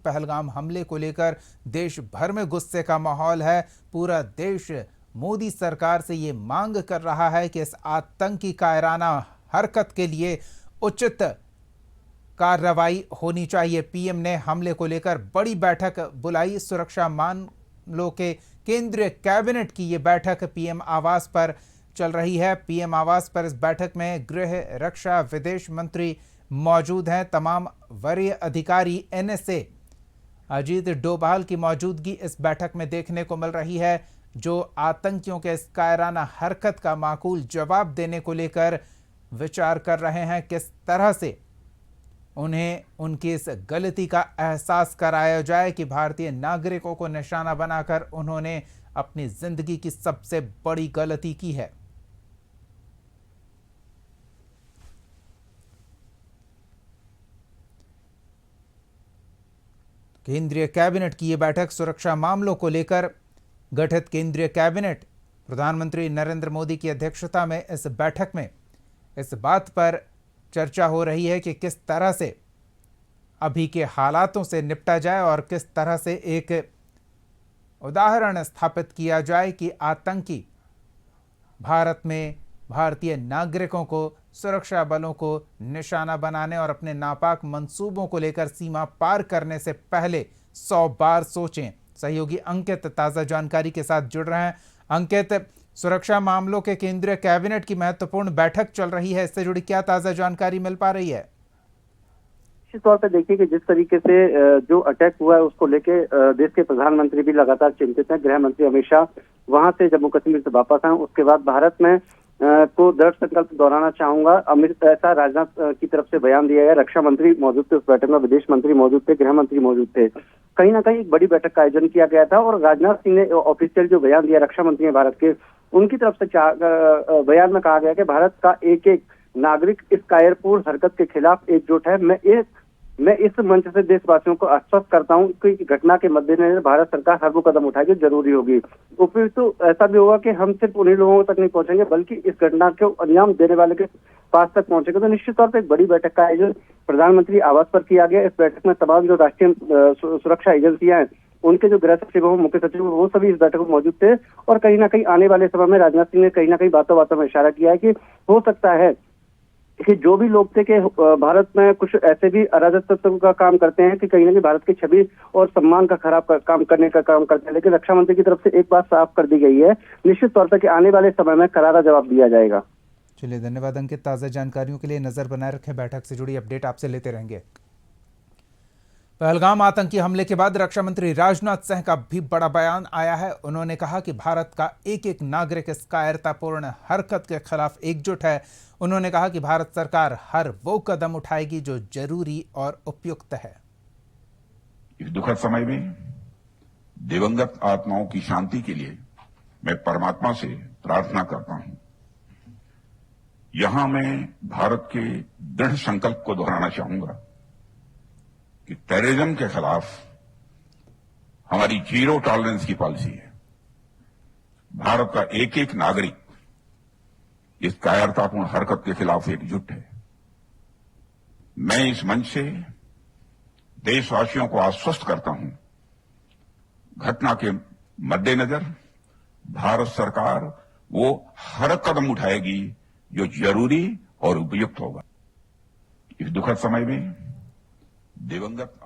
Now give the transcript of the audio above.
पहलगाम हमले को लेकर देश भर में गुस्से का माहौल है। पूरा देश मोदी सरकार से ये मांग कर रहा है कि इस आतंकी कायराना हरकत के लिए उचित कार्रवाई होनी चाहिए। पीएम ने हमले को लेकर बड़ी बैठक बुलाई। सुरक्षा मामलों के केंद्रीय कैबिनेट की ये बैठक पीएम आवास पर चल रही है। पीएम आवास पर इस बैठक में गृह, रक्षा, विदेश मंत्री मौजूद हैं। तमाम वरीय अधिकारी, एनएसए अजीत डोभाल की मौजूदगी इस बैठक में देखने को मिल रही है, जो आतंकियों के इस कायराना हरकत का माकूल जवाब देने को लेकर विचार कर रहे हैं। किस तरह से उन्हें उनकी इस गलती का एहसास कराया जाए कि भारतीय नागरिकों को निशाना बनाकर उन्होंने अपनी जिंदगी की सबसे बड़ी गलती की है। केंद्रीय कैबिनेट की यह बैठक, सुरक्षा मामलों को लेकर गठित केंद्रीय कैबिनेट, प्रधानमंत्री नरेंद्र मोदी की अध्यक्षता में इस बैठक में इस बात पर चर्चा हो रही है कि किस तरह से अभी के हालातों से निपटा जाए और किस तरह से एक उदाहरण स्थापित किया जाए कि आतंकी भारत में भारतीय नागरिकों को, सुरक्षा बलों को निशाना बनाने और अपने नापाक मंसूबों को लेकर सीमा पार करने से पहले 100 बार सोचें। सहयोगी अंकित ताज़ा जानकारी के साथ जुड़ रहे हैं। अंकित, सुरक्षा मामलों के केंद्रीय कैबिनेट की महत्वपूर्ण बैठक चल रही है, इससे जुड़ी क्या ताज़ा जानकारी मिल पा रही है? निश्चित तौर पर देखिए कि जिस तरीके से जो अटैक हुआ है उसको लेके देश के प्रधानमंत्री भी लगातार चिंतित हैं। गृह मंत्री अमित शाह वहां से जम्मू कश्मीर से वापस आए, उसके बाद भारत में को दृढ़ संकल्प दोहराना चाहूंगा, ऐसा राजनाथ की तरफ से बयान दिया गया। रक्षा मंत्री मौजूद थे उस बैठक में, विदेश मंत्री मौजूद थे, गृह मंत्री मौजूद थे। कहीं ना कहीं एक बड़ी बैठक का आयोजन किया गया था और राजनाथ सिंह ने ऑफिशियल जो बयान दिया रक्षा मंत्री ने भारत के, उनकी तरफ से बयान में कहा गया कि भारत का एक एक नागरिक इस कायरपूर्ण हरकत के खिलाफ एकजुट है। मैं इस मंच से देशवासियों को आश्वस्त करता हूं कि घटना के मद्देनजर भारत सरकार हर वो कदम उठाएगी जो जरूरी होगी। उपयुक्त तो ऐसा भी होगा कि हम सिर्फ उन्हीं लोगों तक नहीं पहुंचेंगे बल्कि इस घटना को अंजाम देने वाले के पास तक पहुंचेंगे। तो निश्चित तौर पर एक बड़ी बैठक का आयोजन प्रधानमंत्री आवास पर किया गया। इस बैठक में तमाम जो राष्ट्रीय सुरक्षा एजेंसियां हैं, उनके जो गृह सचिव हो, मुख्य सचिव हो, वो सभी इस बैठक में मौजूद थे। और कहीं ना कहीं आने वाले समय में राजनाथ सिंह ने कहीं ना कहीं बातों में इशारा किया है कि हो सकता है कि जो भी लोग थे कि भारत में कुछ ऐसे भी अराजक तत्व का काम करते हैं कि कहीं ना कहीं भारत की छवि और सम्मान का काम करने का काम करते हैं, लेकिन रक्षा मंत्री की तरफ से एक बात साफ कर दी गई है, निश्चित तौर पर कि आने वाले समय में करारा जवाब दिया जाएगा। चलिए, धन्यवाद अंकित। ताज़ा जानकारियों के लिए नजर बनाए रखें, बैठक से जुड़ी अपडेट आपसे लेते रहेंगे। पहलगाम आतंकी हमले के बाद रक्षा मंत्री राजनाथ सिंह का भी बड़ा बयान आया है। उन्होंने कहा कि भारत का एक एक नागरिक इस कायरतापूर्ण हरकत के खिलाफ एकजुट है। उन्होंने कहा कि भारत सरकार हर वो कदम उठाएगी जो जरूरी और उपयुक्त है। इस दुखद समय में दिवंगत आत्माओं की शांति के लिए मैं परमात्मा से प्रार्थना करता हूं। यहां मैं भारत के दृढ़ संकल्प को दोहराना चाहूंगा कि टेररिज्म के खिलाफ हमारी जीरो टॉलरेंस की पॉलिसी है। भारत का एक एक नागरिक इस कायरतापूर्ण हरकत के खिलाफ एकजुट है। मैं इस मंच से देशवासियों को आश्वस्त करता हूं, घटना के मद्देनजर भारत सरकार वो हर कदम उठाएगी जो जरूरी और उपयुक्त होगा। इस दुखद समय में दिवंगत